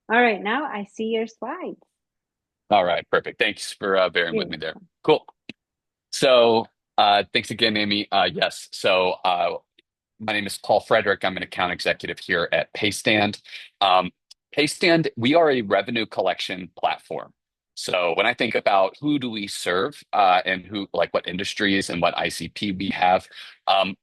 All right, now I see your slides. All right, perfect. Thanks for bearing with You're me there. welcome. Cool. So, thanks again, Amy. Yes. My name is Paul Frederick. I'm an account executive here at Paystand. Um, Paystand, we are a revenue collection platform. So when I think about who do we serve and who, like what industries and what ICP we have, um,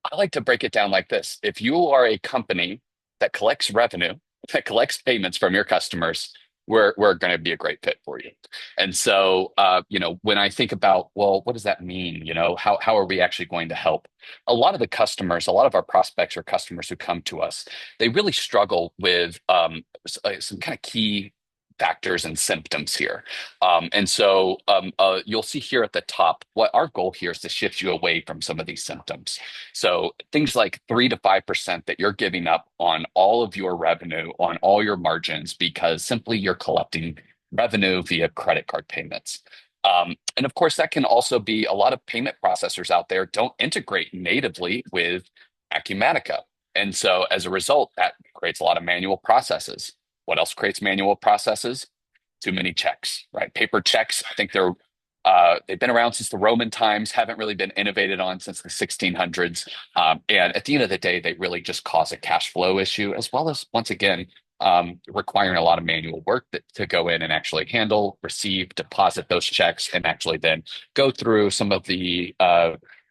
I like to break it down like this. If you are a company that collects revenue, that collects payments from your customers, we're going to be a great fit for you. When I think about, well, what does that mean? How are we actually going to help? A lot of the customers, a lot of our prospects or customers who come to us, they really struggle with some kind of key factors and symptoms here. You'll see here at the top, what our goal here is to shift you away from some of these symptoms. So things like 3 to 5% that you're giving up on all of your revenue, on all your margins, because simply you're collecting revenue via credit card payments. And of course, that can also be a lot of payment processors out there don't integrate natively with Acumatica. And so as a result, that creates a lot of manual processes. What else creates manual processes? Too many checks, right? Paper checks, I think they've been around since the Roman times, haven't really been innovated on since the 1600s. And at the end of the day, they really just cause a cash flow issue, as well as, once again, requiring a lot of manual work to go in and actually handle, receive, deposit those checks, and actually then go through some of the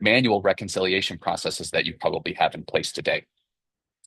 manual reconciliation processes that you probably have in place today.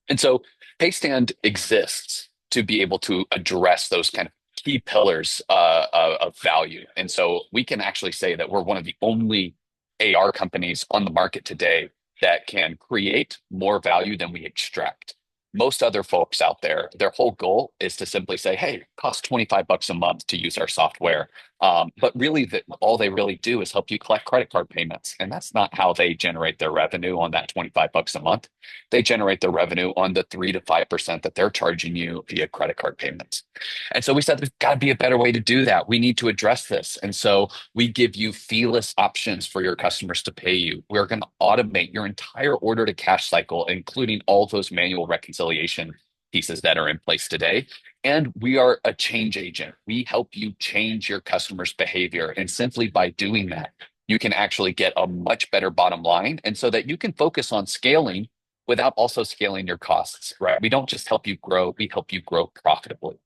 And so Paystand exists to be able to address those kind of key pillars of value. And so we can actually say that we're one of the only AR companies on the market today that can create more value than we extract. Most other folks out there, their whole goal is to simply say, hey, it costs $25 a month to use our software. But really, all they really do is help you collect credit card payments. And that's not how they generate their revenue on that $25 a month. They generate the revenue on the 3 to 5% that they're charging you via credit card payments. And so we said there's got to be a better way to do that. We need to address this. And so we give you feeless options for your customers to pay you. We're going to automate your entire order to cash cycle, including all those manual reconciliation pieces that are in place today. And we are a change agent. We help you change your customers' behavior. And simply by doing that, you can actually get a much better bottom line. And so that you can focus on scaling without also scaling your costs, right? We don't just help you grow, we help you grow profitably.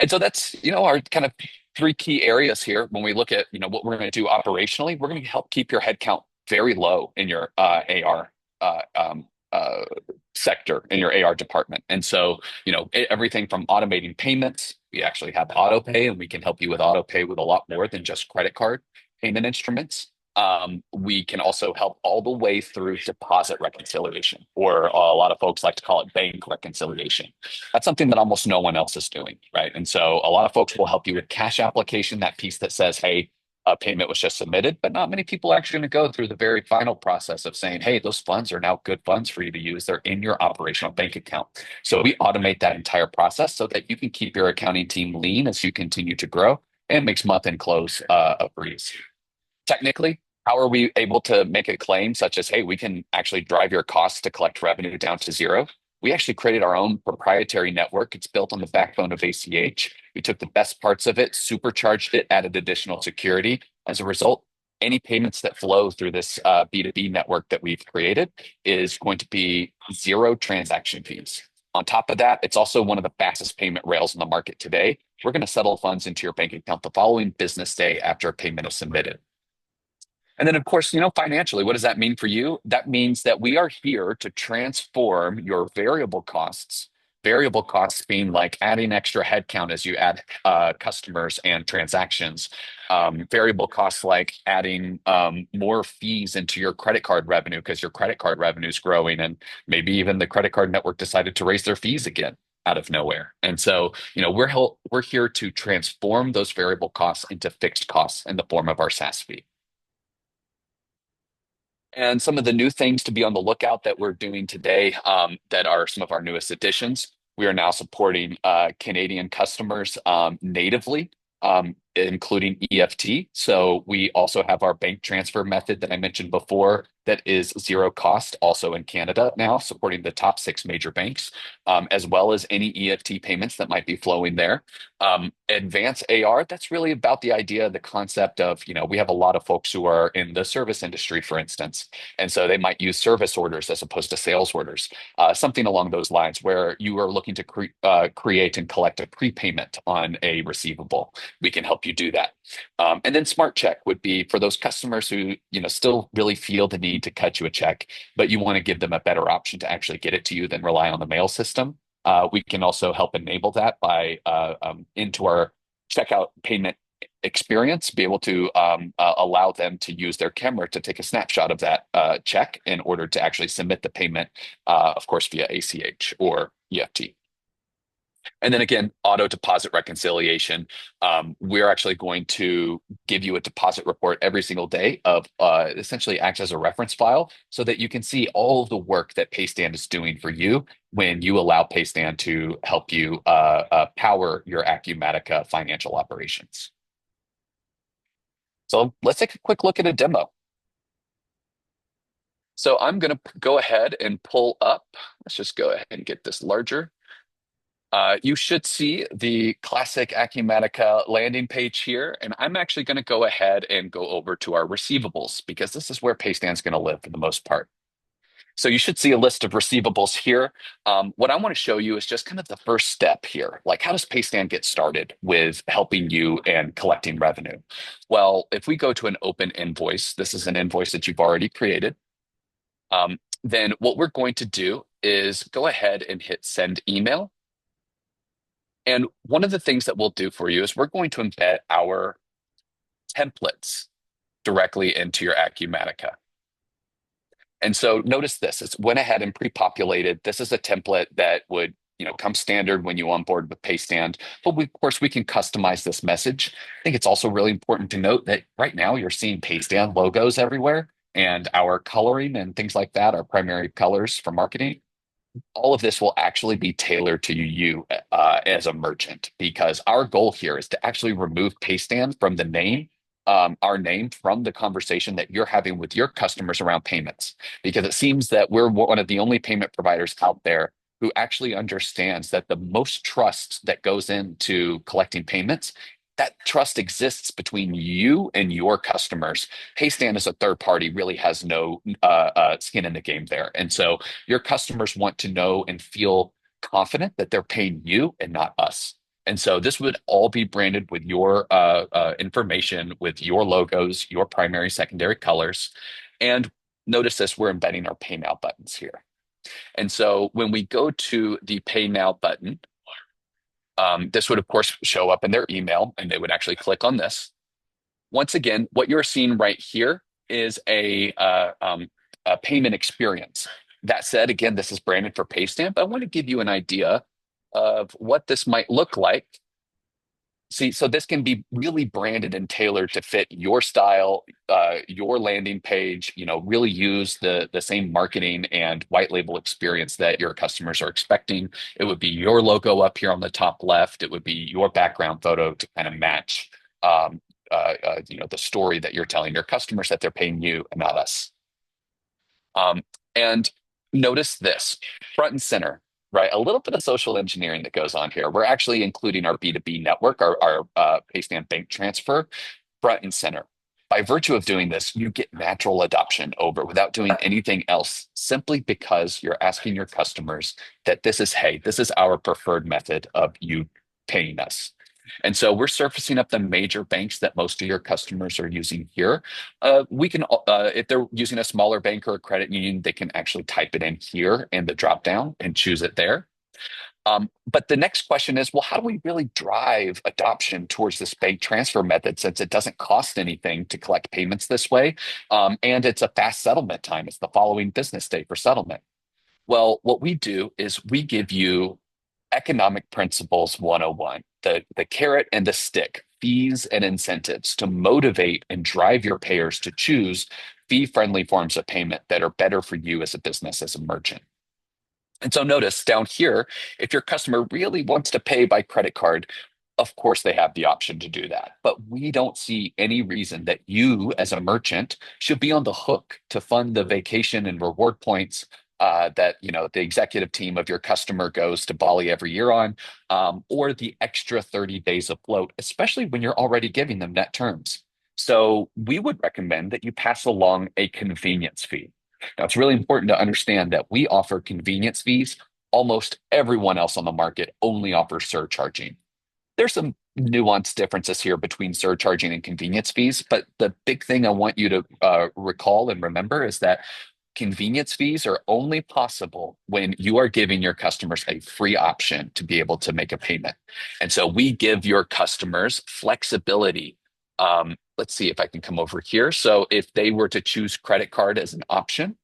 And so that's, our kind of three key areas here when we look at, what we're going to do operationally. We're going to help keep your headcount very low in your AR uh, um, uh, sector, in your AR department. And so, everything from automating payments, we actually have auto pay, and we can help you with auto pay with a lot more than just credit card payment instruments. We can also help all the way through deposit reconciliation, or a lot of folks like to call it bank reconciliation. That's something that almost no one else is doing, right? And so a lot of folks will help you with cash application, that piece that says, hey, a payment was just submitted, but not many people are actually going to go through the very final process of saying, hey, those funds are now good funds for you to use. They're in your operational bank account. So we automate that entire process so that you can keep your accounting team lean as you continue to grow, and makes month end close a breeze. Technically, how are we able to make a claim such as, hey, we can actually drive your costs to collect revenue down to zero? We actually created our own proprietary network. It's built on the backbone of ACH. We took the best parts of it, supercharged it, added additional security. As a result, any payments that flow through this B2B network that we've created is going to be zero transaction fees. On top of that, it's also one of the fastest payment rails in the market today. We're going to settle funds into your bank account the following business day after a payment is submitted. And then, of course, financially, what does that mean for you? That means that we are here to transform your variable costs being like adding extra headcount as you add customers and transactions, variable costs like adding more fees into your credit card revenue because your credit card revenue is growing, and maybe even the credit card network decided to raise their fees again out of nowhere. And so, we're here to transform those variable costs into fixed costs in the form of our SaaS fee. And some of the new things to be on the lookout that we're doing today, that are some of our newest additions. We are now supporting Canadian customers natively, including EFT. So we also have our bank transfer method that I mentioned before. that is zero cost, also in Canada now, supporting the top six major banks, as well as any EFT payments that might be flowing there. Advance AR, that's really about the idea, the concept of, we have a lot of folks who are in the service industry, for instance, and so they might use service orders as opposed to sales orders, something along those lines where you are looking to create and collect a prepayment on a receivable. We can help you do that. And then Smart Check would be for those customers who, still really feel the need to cut you a check, but you want to give them a better option to actually get it to you than rely on the mail system. We can also help enable that by into our checkout payment experience, be able to allow them to use their camera to take a snapshot of that check in order to actually submit the payment, of course, via ACH or EFT. And then again, auto deposit reconciliation. We're actually going to give you a deposit report every single day of essentially acts as a reference file so that you can see all of the work that Paystand is doing for you when you allow Paystand to help you power your Acumatica financial operations. So let's take a quick look at a demo. So I'm going to go ahead and pull up. Let's just go ahead and get this larger. You should see the classic Acumatica landing page here, and I'm actually going to go ahead and go over to our receivables because this is where Paystand's going to live for the most part. So you should see a list of receivables here. What I want to show you is just kind of the first step here. Like, how does Paystand get started with helping you and collecting revenue? Well, if we go to an open invoice, this is an invoice that you've already created. Then what we're going to do is go ahead and hit send email. And one of the things that we'll do for you is we're going to embed our templates directly into your Acumatica. And so notice this, it's went ahead and pre-populated. This is a template that would, come standard when you onboard with Paystand. But of course, we can customize this message. I think it's also really important to note that right now you're seeing Paystand logos everywhere, and our coloring and things like that, our primary colors for marketing, all of this will actually be tailored to you as a merchant, because our goal here is to actually remove Paystand from the name, our name from the conversation that you're having with your customers around payments, because it seems that we're one of the only payment providers out there who actually understands that the most trust that goes into collecting payments, that trust exists between you and your customers. Paystand as a third party really has no skin in the game there. And so your customers want to know and feel confident that they're paying you and not us. And so this would all be branded with your information, with your logos, your primary, secondary colors. And notice this, we're embedding our Pay Now buttons here. And so when we go to the Pay Now button, this would, of course, show up in their email, and they would actually click on this. Once again, what you're seeing right here is a payment experience. That said, again, this is branded for Paystamp, but I want to give you an idea of what this might look like. See, so this can be really branded and tailored to fit your style, your landing page, really use the same marketing and white label experience that your customers are expecting. It would be your logo up here on the top left. It would be your background photo to kind of match, the story that you're telling your customers, that they're paying you and not us. And notice this, front and center, right? A little bit of social engineering that goes on here. We're actually including our B2B network, our Paystand bank transfer, front and center. By virtue of doing this, you get natural adoption over without doing anything else, simply because you're asking your customers that this is our preferred method of you paying us. And so we're surfacing up the major banks that most of your customers are using here. We can, if they're using a smaller bank or a credit union, they can actually type it in here in the dropdown and choose it there. But the next question is, well, how do we really drive adoption towards this bank transfer method, since it doesn't cost anything to collect payments this way? And it's a fast settlement time. It's the following business day for settlement. Well, what we do is we give you Economic Principles 101, the carrot and the stick, fees and incentives to motivate and drive your payers to choose fee-friendly forms of payment that are better for you as a business, as a merchant. And so notice down here, if your customer really wants to pay by credit card, Of course, they have the option to do that, but we don't see any reason that you, as a merchant, should be on the hook to fund the vacation and reward points that the executive team of your customer goes to Bali every year on, or the extra 30 days of float, especially when you're already giving them net terms. So we would recommend that you pass along a convenience fee. Now, it's really important to understand that we offer convenience fees. Almost everyone else on the market only offers surcharging. There's some nuanced differences here between surcharging and convenience fees, but the big thing I want you to recall and remember is that convenience fees are only possible when you are giving your customers a free option to be able to make a payment. And so we give your customers flexibility. Let's see if I can come over here. So if they were to choose credit card as an option,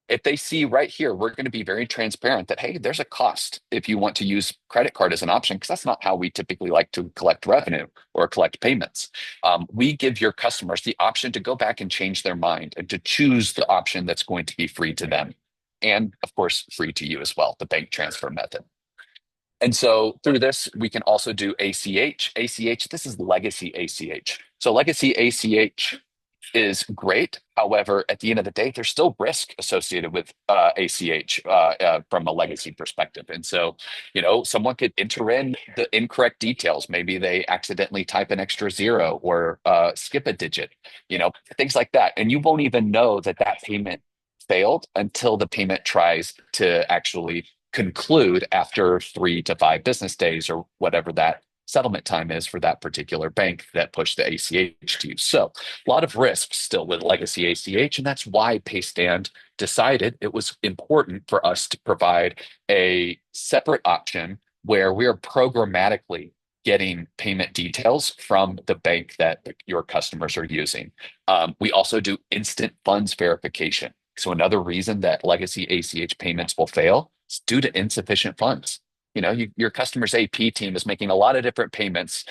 if they see right here, we're going to be very transparent that, hey, there's a cost if you want to use credit card as an option, because that's not how we typically like to collect revenue or collect payments. We give your customers the option to go back and change their mind and to choose the option that's going to be free to them. And of course, free to you as well, the bank transfer method. And so through this, we can also do ACH. ACH, this is legacy ACH. So legacy ACH is great. However, at the end of the day, there's still risk associated with ACH from a legacy perspective. And so, someone could enter in the incorrect details. Maybe they accidentally type an extra zero or skip a digit, things like that. And you won't even know that that payment failed until the payment tries to actually conclude after 3 to 5 business days or whatever that settlement time is for that particular bank that pushed the ACH to you. So a lot of risks still with legacy ACH, and that's why Paystand decided it was important for us to provide a separate option where we are programmatically getting payment details from the bank that your customers are using. We also do instant funds verification. So another reason that legacy ACH payments will fail is due to insufficient funds. Your customer's AP team is making a lot of different payments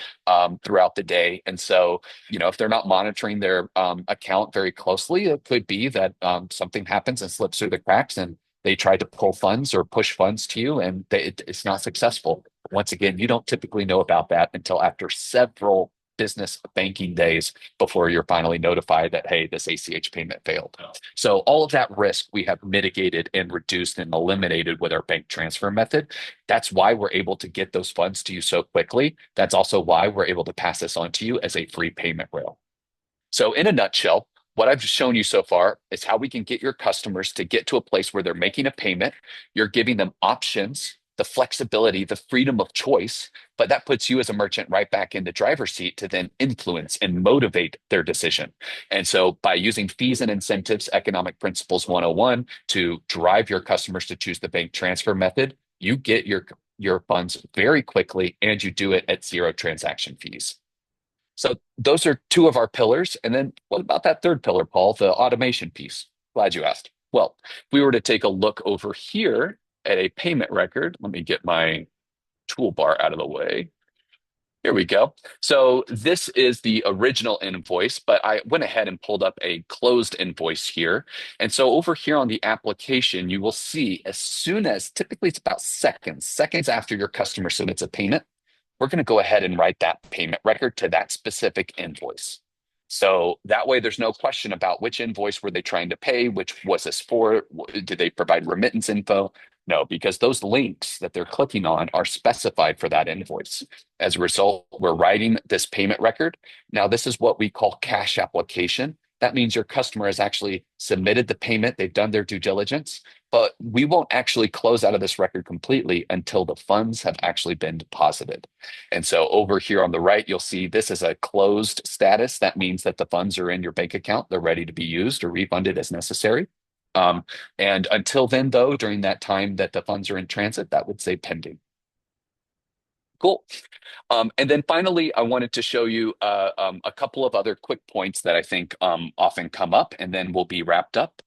throughout the day. And so, if they're not monitoring their account very closely, it could be that something happens and slips through the cracks and they try to pull funds or push funds to you and it's not successful. Once again, you don't typically know about that until after several business banking days before you're finally notified that, hey, this ACH payment failed. So all of that risk we have mitigated and reduced and eliminated with our bank transfer method. That's why we're able to get those funds to you so quickly. That's also why we're able to pass this on to you as a free payment rail. So in a nutshell, what I've shown you so far is how we can get your customers to get to a place where they're making a payment. You're giving them options, the flexibility, the freedom of choice, but that puts you as a merchant right back in the driver's seat to then influence and motivate their decision. And so by using fees and incentives, economic principles 101 to drive your customers to choose the bank transfer method, you get your funds very quickly and you do it at zero transaction fees. So those are two of our pillars. And then what about that third pillar, Paul, the automation piece? Glad you asked. Well, if we were to take a look over here at a payment record, let me get my toolbar out of the way. Here we go. So this is the original invoice, but I went ahead and pulled up a closed invoice here. And so over here on the application, you will see as soon as typically it's about seconds after your customer submits a payment, we're going to go ahead and write that payment record to that specific invoice. So that way there's no question about which invoice were they trying to pay, which was this for, did they provide remittance info? No, because those links that they're clicking on are specified for that invoice. As a result, we're writing this payment record. Now, this is what we call cash application. That means your customer has actually submitted the payment, they've done their due diligence, but we won't actually close out of this record completely until the funds have actually been deposited. And so over here on the right, you'll see this is a closed status. That means that the funds are in your bank account. They're ready to be used or refunded as necessary. And until then, though, during that time that the funds are in transit, that would say pending. Cool. And then finally, I wanted to show you a couple of other quick points that I think often come up, and then we'll be wrapped up.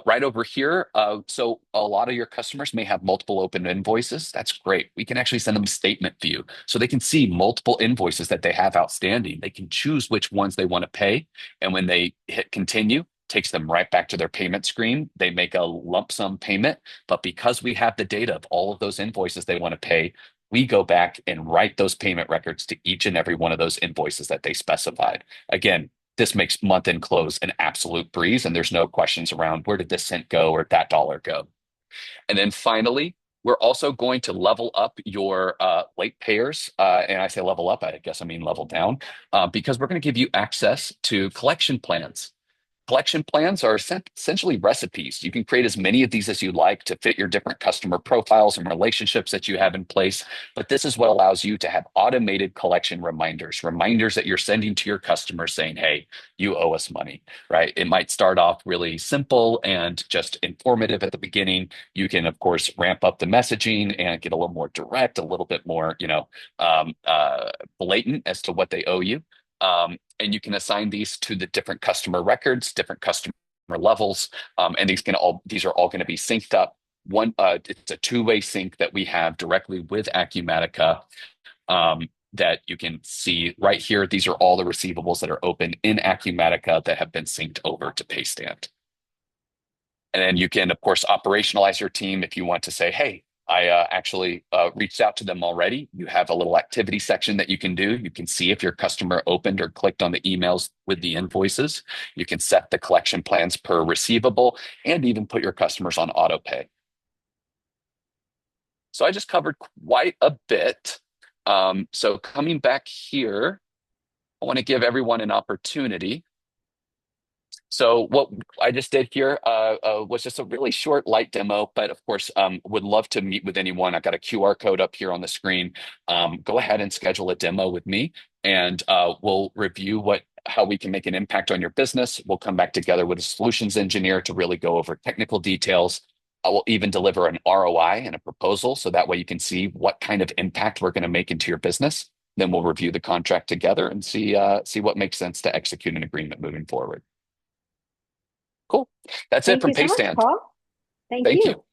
Right over here, so a lot of your customers may have multiple open invoices. That's great. We can actually send them a statement view so they can see multiple invoices that they have outstanding. They can choose which ones they want to pay, and when they hit continue, takes them right back to their payment screen. They make a lump sum payment, but because we have the data of all of those invoices they want to pay, we go back and write those payment records to each and every one of those invoices that they specified. Again, this makes month end close an absolute breeze, and there's no questions around where did this cent go or that dollar go. And then finally, we're also going to level up your late payers. And I say level up, I guess I mean level down, because we're going to give you access to collection plans. Collection plans are essentially recipes. You can create as many of these as you like to fit your different customer profiles and relationships that you have in place. But this is what allows you to have automated collection reminders, reminders that you're sending to your customers saying, hey, you owe us money, right? It might start off really simple and just informative at the beginning. You can, of course, ramp up the messaging and get a little more direct, a little bit more, blatant as to what they owe you. And you can assign these to the different customer records, different customer levels, and these are all going to be synced up. It's a two-way sync that we have directly with Acumatica, that you can see right here. These are all the receivables that are open in Acumatica that have been synced over to Paystand. And then you can, of course, operationalize your team if you want to say, hey, I actually reached out to them already. You have a little activity section that you can do. You can see if your customer opened or clicked on the emails with the invoices. You can set the collection plans per receivable and even put your customers on auto pay. So I just covered quite a bit. So coming back here, I want to give everyone an opportunity. So what I just did here was just a really short, light demo, but of course, would love to meet with anyone. I've got a QR code up here on the screen. Go ahead and schedule a demo with me, and we'll review how we can make an impact on your business. We'll come back together with a solutions engineer to really go over technical details. I will even deliver an ROI and a proposal, so that way you can see what kind of impact we're going to make into your business. Then we'll review the contract together and see what makes sense to execute an agreement moving forward. Cool. That's it Thank from you so much, Paystand. Paul. Thank Thank you. you.